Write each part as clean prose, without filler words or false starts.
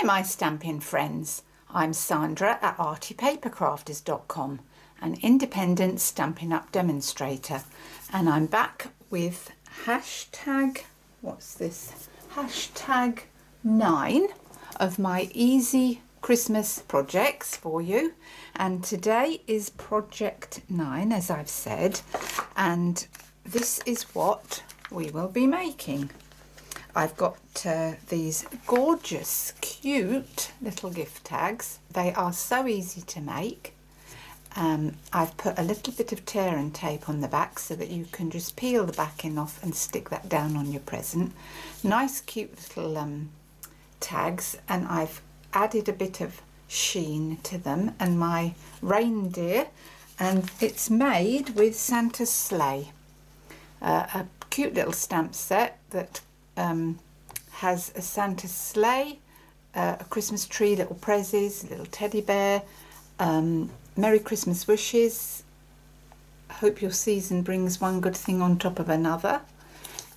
Hi my Stampin' friends, I'm Sandra at artypapercrafters.com, an independent Stampin' Up demonstrator, and I'm back with hashtag 9 of my easy Christmas projects for you, and today is project 9 as I've said, and this is what we will be making. I've got these gorgeous, cute little gift tags. They are so easy to make. I've put a little bit of tear and tape on the back so that you can just peel the backing off and stick that down on your present. Nice, cute little tags, and I've added a bit of sheen to them and my reindeer, and it's made with Santa's sleigh. A cute little stamp set that has a Santa's sleigh, a Christmas tree, little prezzies, a little teddy bear, Merry Christmas wishes, hope your season brings one good thing on top of another,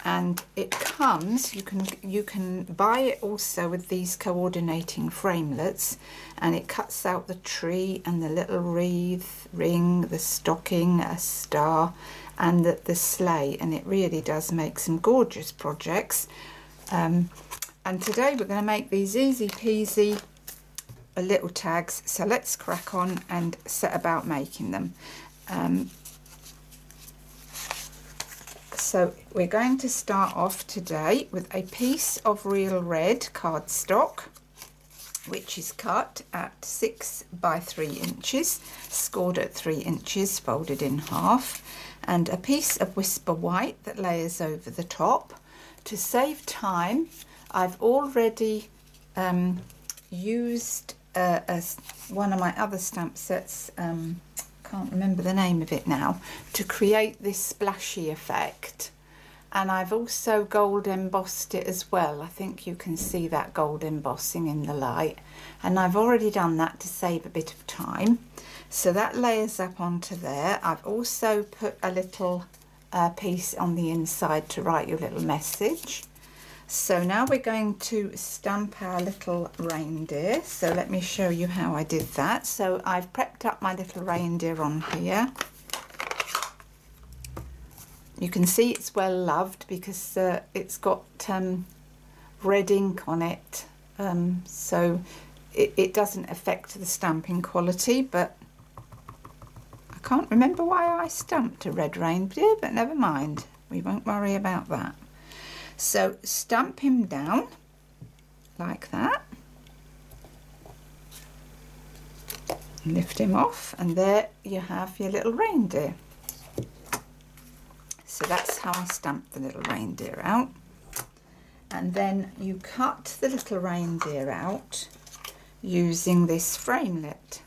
and it comes, you can buy it also with these coordinating framelets, and it cuts out the tree and the little wreath, ring, the stocking, a star, and the sleigh, and it really does make some gorgeous projects. And today we're going to make these easy peasy little tags, so let's crack on and set about making them. So we're going to start off today with a piece of real red cardstock, which is cut at 6 by 3 inches, scored at 3 inches, folded in half, and a piece of whisper white that layers over the top. To save time, I've already used one of my other stamp sets, can't remember the name of it now, to create this splashy effect, and I've also gold embossed it as well. I think you can see that gold embossing in the light, and I've already done that to save a bit of time. So that layers up onto there. I've also put a little piece on the inside to write your little message. So now we're going to stamp our little reindeer. So let me show you how I did that. So I've prepped up my little reindeer on here. You can see it's well loved because it's got red ink on it. So it doesn't affect the stamping quality, but I can't remember why I stamped a red reindeer, but never mind, we won't worry about that. So stamp him down like that, lift him off, and there you have your little reindeer. So that's how I stamped the little reindeer out, and then you cut the little reindeer out using this framelit.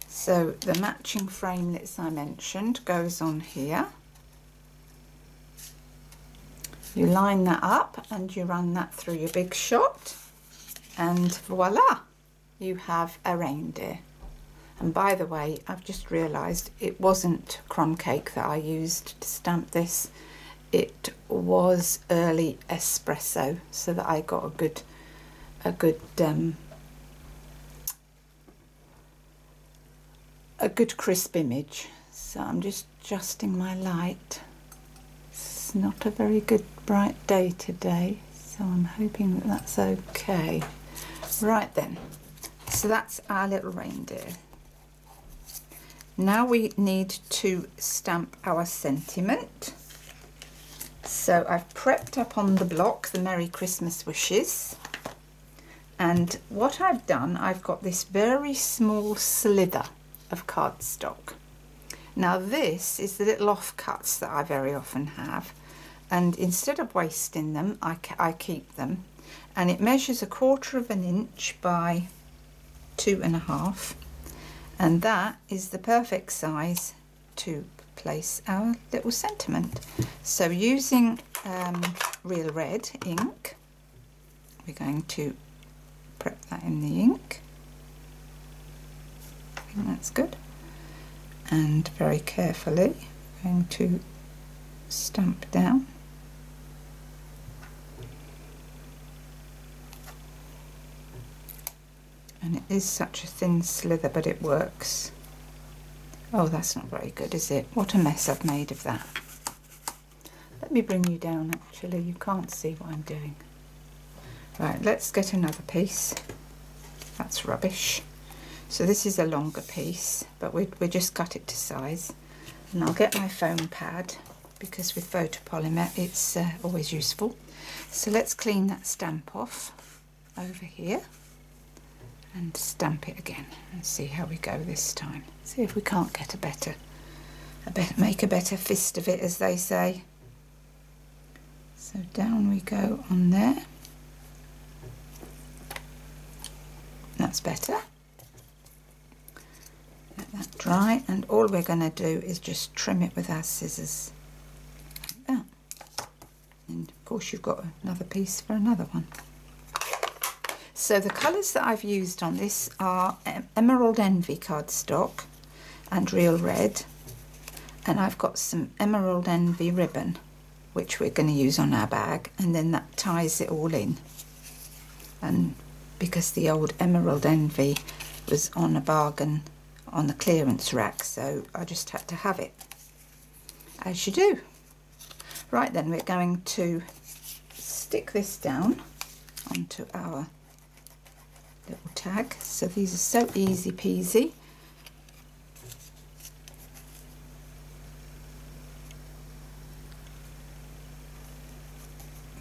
So the matching framelits I mentioned goes on here. You line that up and you run that through your big shot, and voila, you have a reindeer. And by the way, I've just realised it wasn't crumb cake that I used to stamp this, it was early espresso, so that I got a good crisp image. So I'm just adjusting my light. It's not a very good bright day today, so I'm hoping that that's okay. Right then, so that's our little reindeer. Now we need to stamp our sentiment. So I've prepped up on the block the Merry Christmas wishes, and what I've done, I've got this very small slither of cardstock. Now this is the little offcuts that I very often have, and instead of wasting them, I keep them, and it measures 1/4 of an inch by 2.5, and that is the perfect size to place our little sentiment. So using real red ink, we're going to prep that in the ink. I think that's good, and very carefully going to stamp down. And it is such a thin slither, but it works. Oh, that's not very good, is it? What a mess I've made of that. Let me bring you down, actually. You can't see what I'm doing. Right, let's get another piece. That's rubbish. So this is a longer piece, but we just cut it to size. And I'll get my foam pad, because with photopolymer it's always useful. So let's clean that stamp off over here and stamp it again and see how we go this time. See if we can't get make a better fist of it, as they say. So down we go on there. That's better. Let that dry, and all we're going to do is just trim it with our scissors like that. And of course you've got another piece for another one. So the colours that I've used on this are Emerald Envy cardstock and Real Red, and I've got some Emerald Envy ribbon which we're going to use on our bag, and then that ties it all in. And because the old Emerald Envy was on a bargain on the clearance rack, so I just had to have it, as you do. Right then, we're going to stick this down onto our little tag. So these are so easy peasy.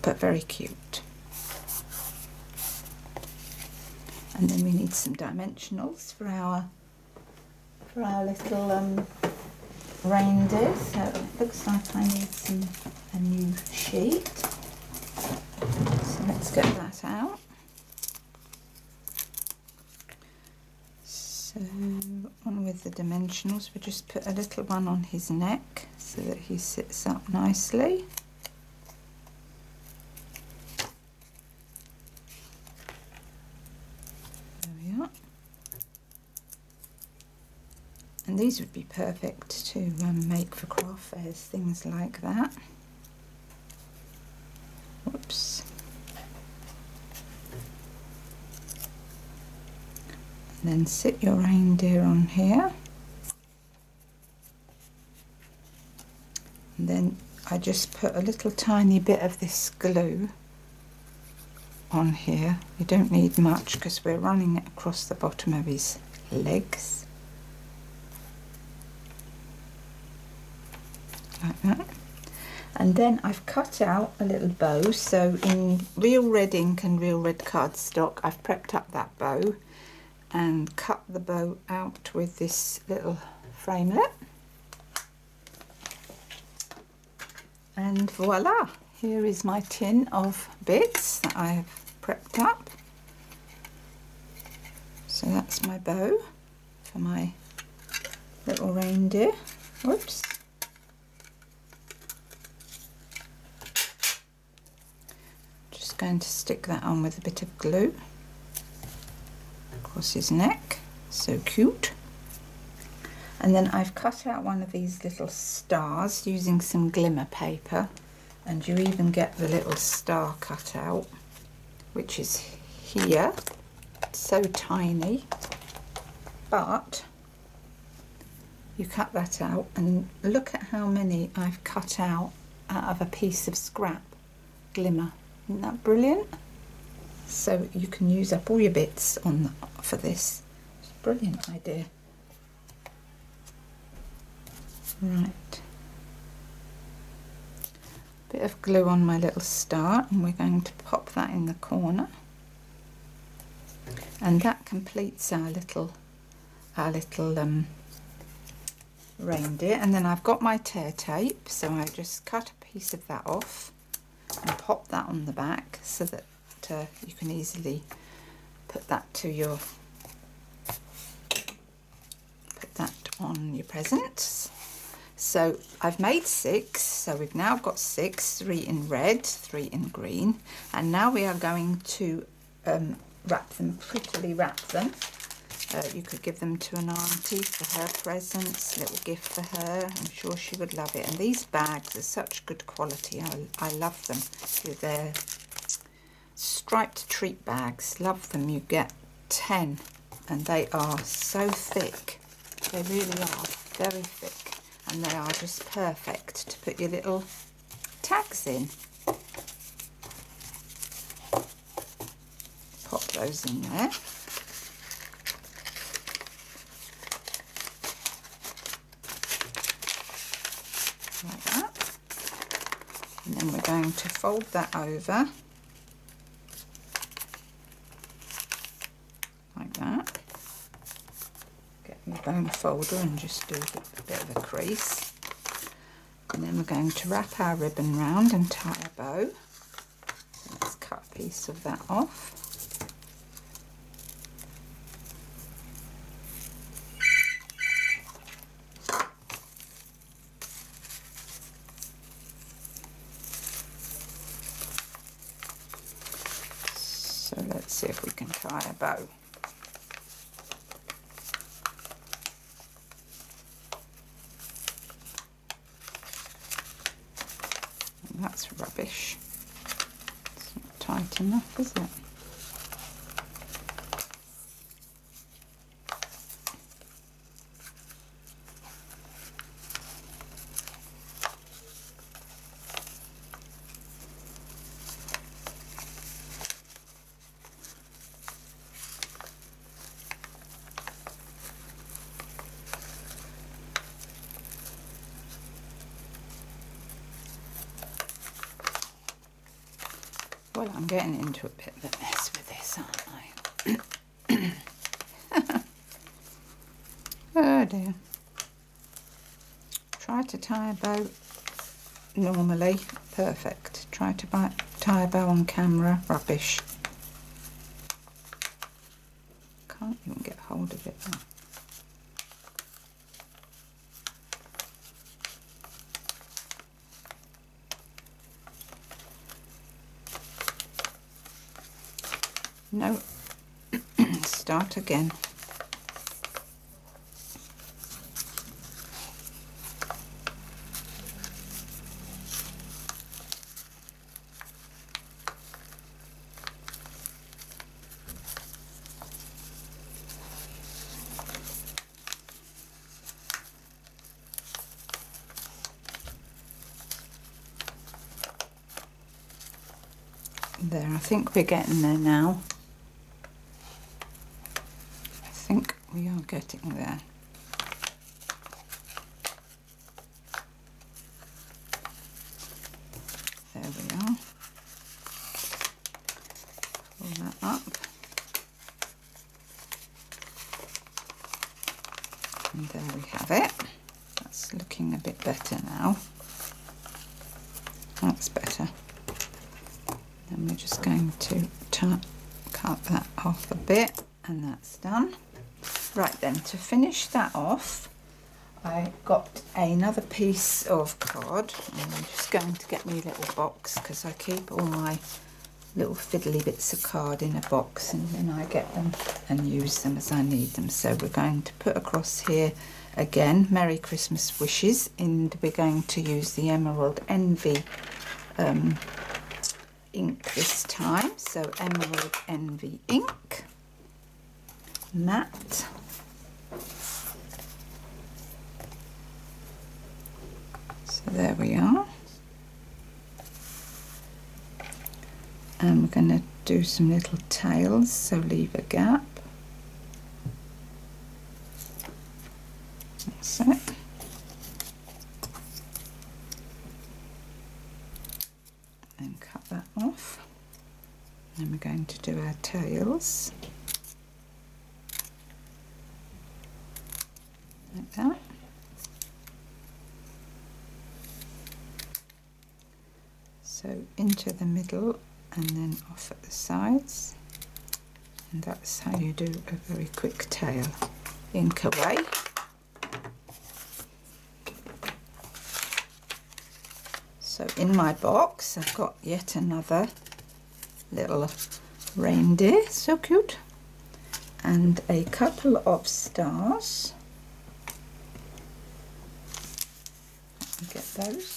But very cute. And then we need some dimensionals for our little reindeer. So it looks like I need a new sheet. So let's get that out. So on with the dimensionals, we just put a little one on his neck so that he sits up nicely. And these would be perfect to make for craft fairs, things like that. Whoops. And then sit your reindeer on here. And then I just put a little tiny bit of this glue on here. You don't need much because we're running it across the bottom of his legs. Like that. And then I've cut out a little bow. So in Real Red ink and Real Red cardstock, I've prepped up that bow and cut the bow out with this little framelit. And voila, here is my tin of bits that I've prepped up. So that's my bow for my little reindeer. Whoops. Going to stick that on with a bit of glue across his neck. So cute. And then I've cut out one of these little stars using some glimmer paper, and you even get the little star cut out, which is here. It's so tiny, but you cut that out, and look at how many I've cut out of a piece of scrap glimmer. Isn't that brilliant? So you can use up all your bits for this. It's a brilliant idea. Right. Bit of glue on my little star, and we're going to pop that in the corner. And that completes our little reindeer. And then I've got my tear tape, so I just cut a piece of that off and pop that on the back so that you can easily put that on your presents. So I've made 6, so we've now got 6, 3 in red, 3 in green, and now we are going to prettily wrap them. You could give them to an auntie for her presents, little gift for her. I'm sure she would love it. And these bags are such good quality. I love them. They're striped treat bags. Love them. You get 10, and they are so thick. They really are very thick, and they are just perfect to put your little tags in. Pop those in there. Like that. And then we're going to fold that over like that. Get your bone folder and just do a bit of a crease. And then we're going to wrap our ribbon round and tie a bow. So let's cut a piece of that off. So let's see if we can tie a bow. And that's rubbish. It's not tight enough, is it? Well, I'm getting into a bit of a mess with this, aren't I? Oh dear. Try to tie a bow normally, perfect. Try to tie a bow on camera, rubbish. Can't even get hold of it now. No, start again. There, I think we're getting there now. I think we are getting there. There we are. Pull that up. And there we have it. That's looking a bit better now. That's better. Then we're just going to cut that off a bit, and that's done. Right then, to finish that off, I got another piece of card, and I'm just going to get me a little box because I keep all my little fiddly bits of card in a box, and then I get them and use them as I need them. So we're going to put across here again Merry Christmas wishes, and we're going to use the Emerald Envy ink this time. So Emerald Envy ink, matte. So there we are. And we're going to do some little tails, so leave a gap. That's it. And cut that off. Then we're going to do our tails. Like that. So into the middle and then off at the sides, and that's how you do a very quick tail. Ink away. So in my box I've got yet another little reindeer, so cute, and a couple of stars. Let me get those.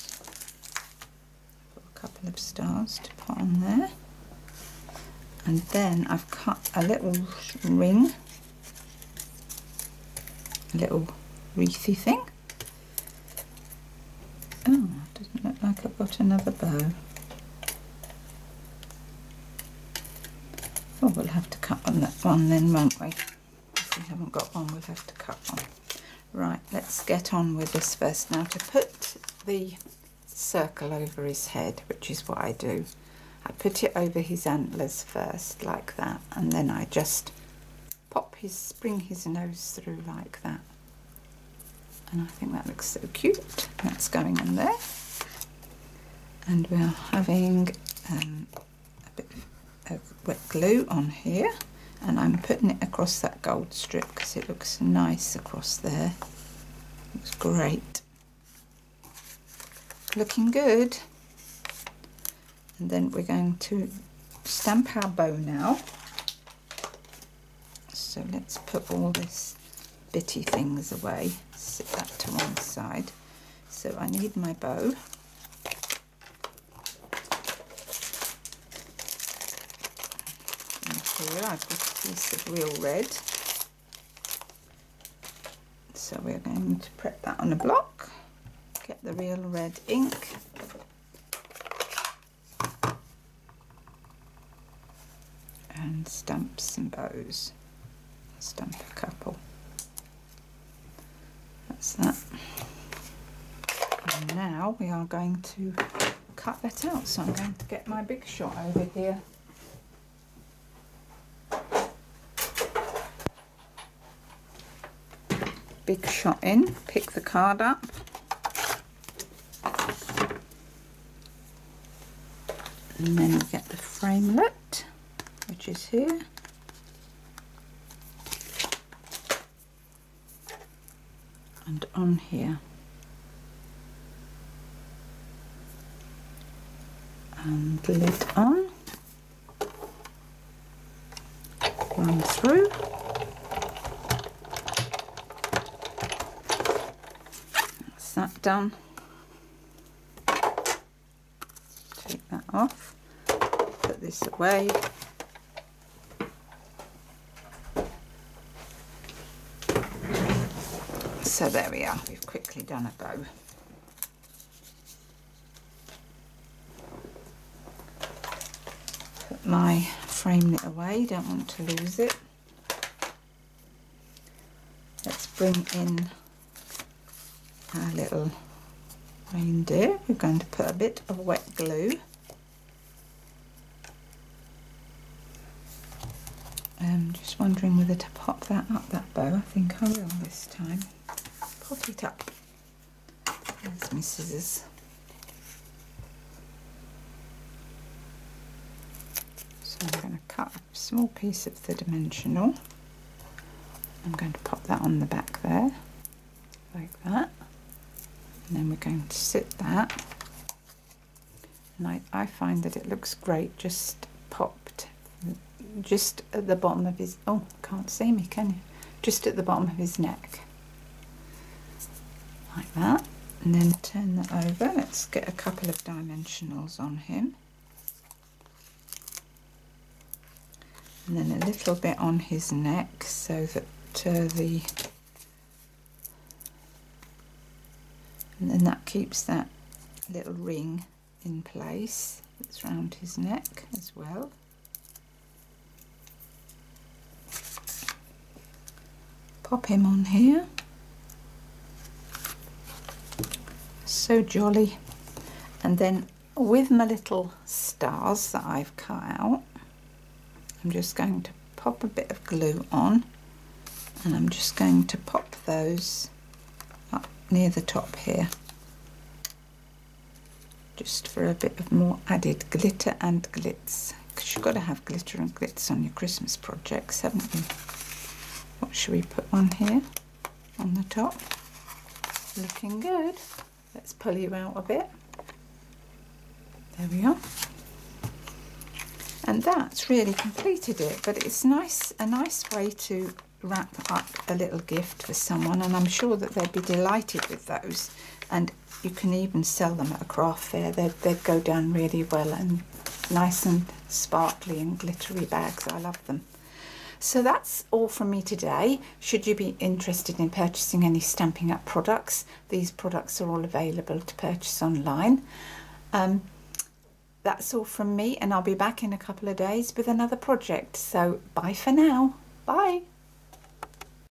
Couple of stars to put on there, And then I've cut a little ring, a little wreathy thing. Oh, doesn't look like I've got another bow. Oh, we'll have to cut on that one then, won't we? If we haven't got one, we'll have to cut one. Right, let's get on with this first. Now, to put the circle over his head, which is what I do, I put it over his antlers first, like that, and then I just bring his nose through like that. And I think that looks so cute. That's going on there. And we're having a bit of wet glue on here, and I'm putting it across that gold strip because it looks nice across there. Looks great. Looking good. And then we're going to stamp our bow now. So let's put all this bitty things away. Sit that to one side. So I need my bow. And here I've got a piece of real red. So we're going to prep that on a block. Get the real red ink. And stamp some bows. Stamp a couple. That's that. And now we are going to cut that out. So I'm going to get my big shot over here. Big shot in, pick the card up. And then we get the framelit, which is here. And on here. And lid on. Run through. That's that done. Take that off. Put this away. So there we are, we've quickly done a bow. Put my framelit away, don't want to lose it. Let's bring in our little reindeer. We're going to put a bit of wet glue. Just wondering whether to pop that up, that bow. I think I will this time. Pop it up. There's my scissors. So I'm going to cut a small piece of the dimensional. I'm going to pop that on the back there, like that. And then we're going to sit that. And I find that it looks great just popped, just at the bottom of his, oh, can't see me, can you? Just at the bottom of his neck. Like that. And then turn that over. Let's get a couple of dimensionals on him. And then a little bit on his neck so that and then that keeps that little ring in place that's round his neck as well. Pop him on here. So jolly. And then with my little stars that I've cut out, I'm just going to pop a bit of glue on, and I'm just going to pop those up near the top here, just for a bit of more added glitter and glitz, because you've got to have glitter and glitz on your Christmas projects, haven't you? What should we put one here on the top? Looking good. Let's pull you out a bit. There we are. And that's really completed it, but it's nice, a nice way to wrap up a little gift for someone, and I'm sure that they'd be delighted with those. And you can even sell them at a craft fair. They'd go down really well, and nice and sparkly and glittery bags. I love them. So that's all from me today. Should you be interested in purchasing any Stampin' Up products, these products are all available to purchase online. That's all from me, and I'll be back in a couple of days with another project. So bye for now. Bye.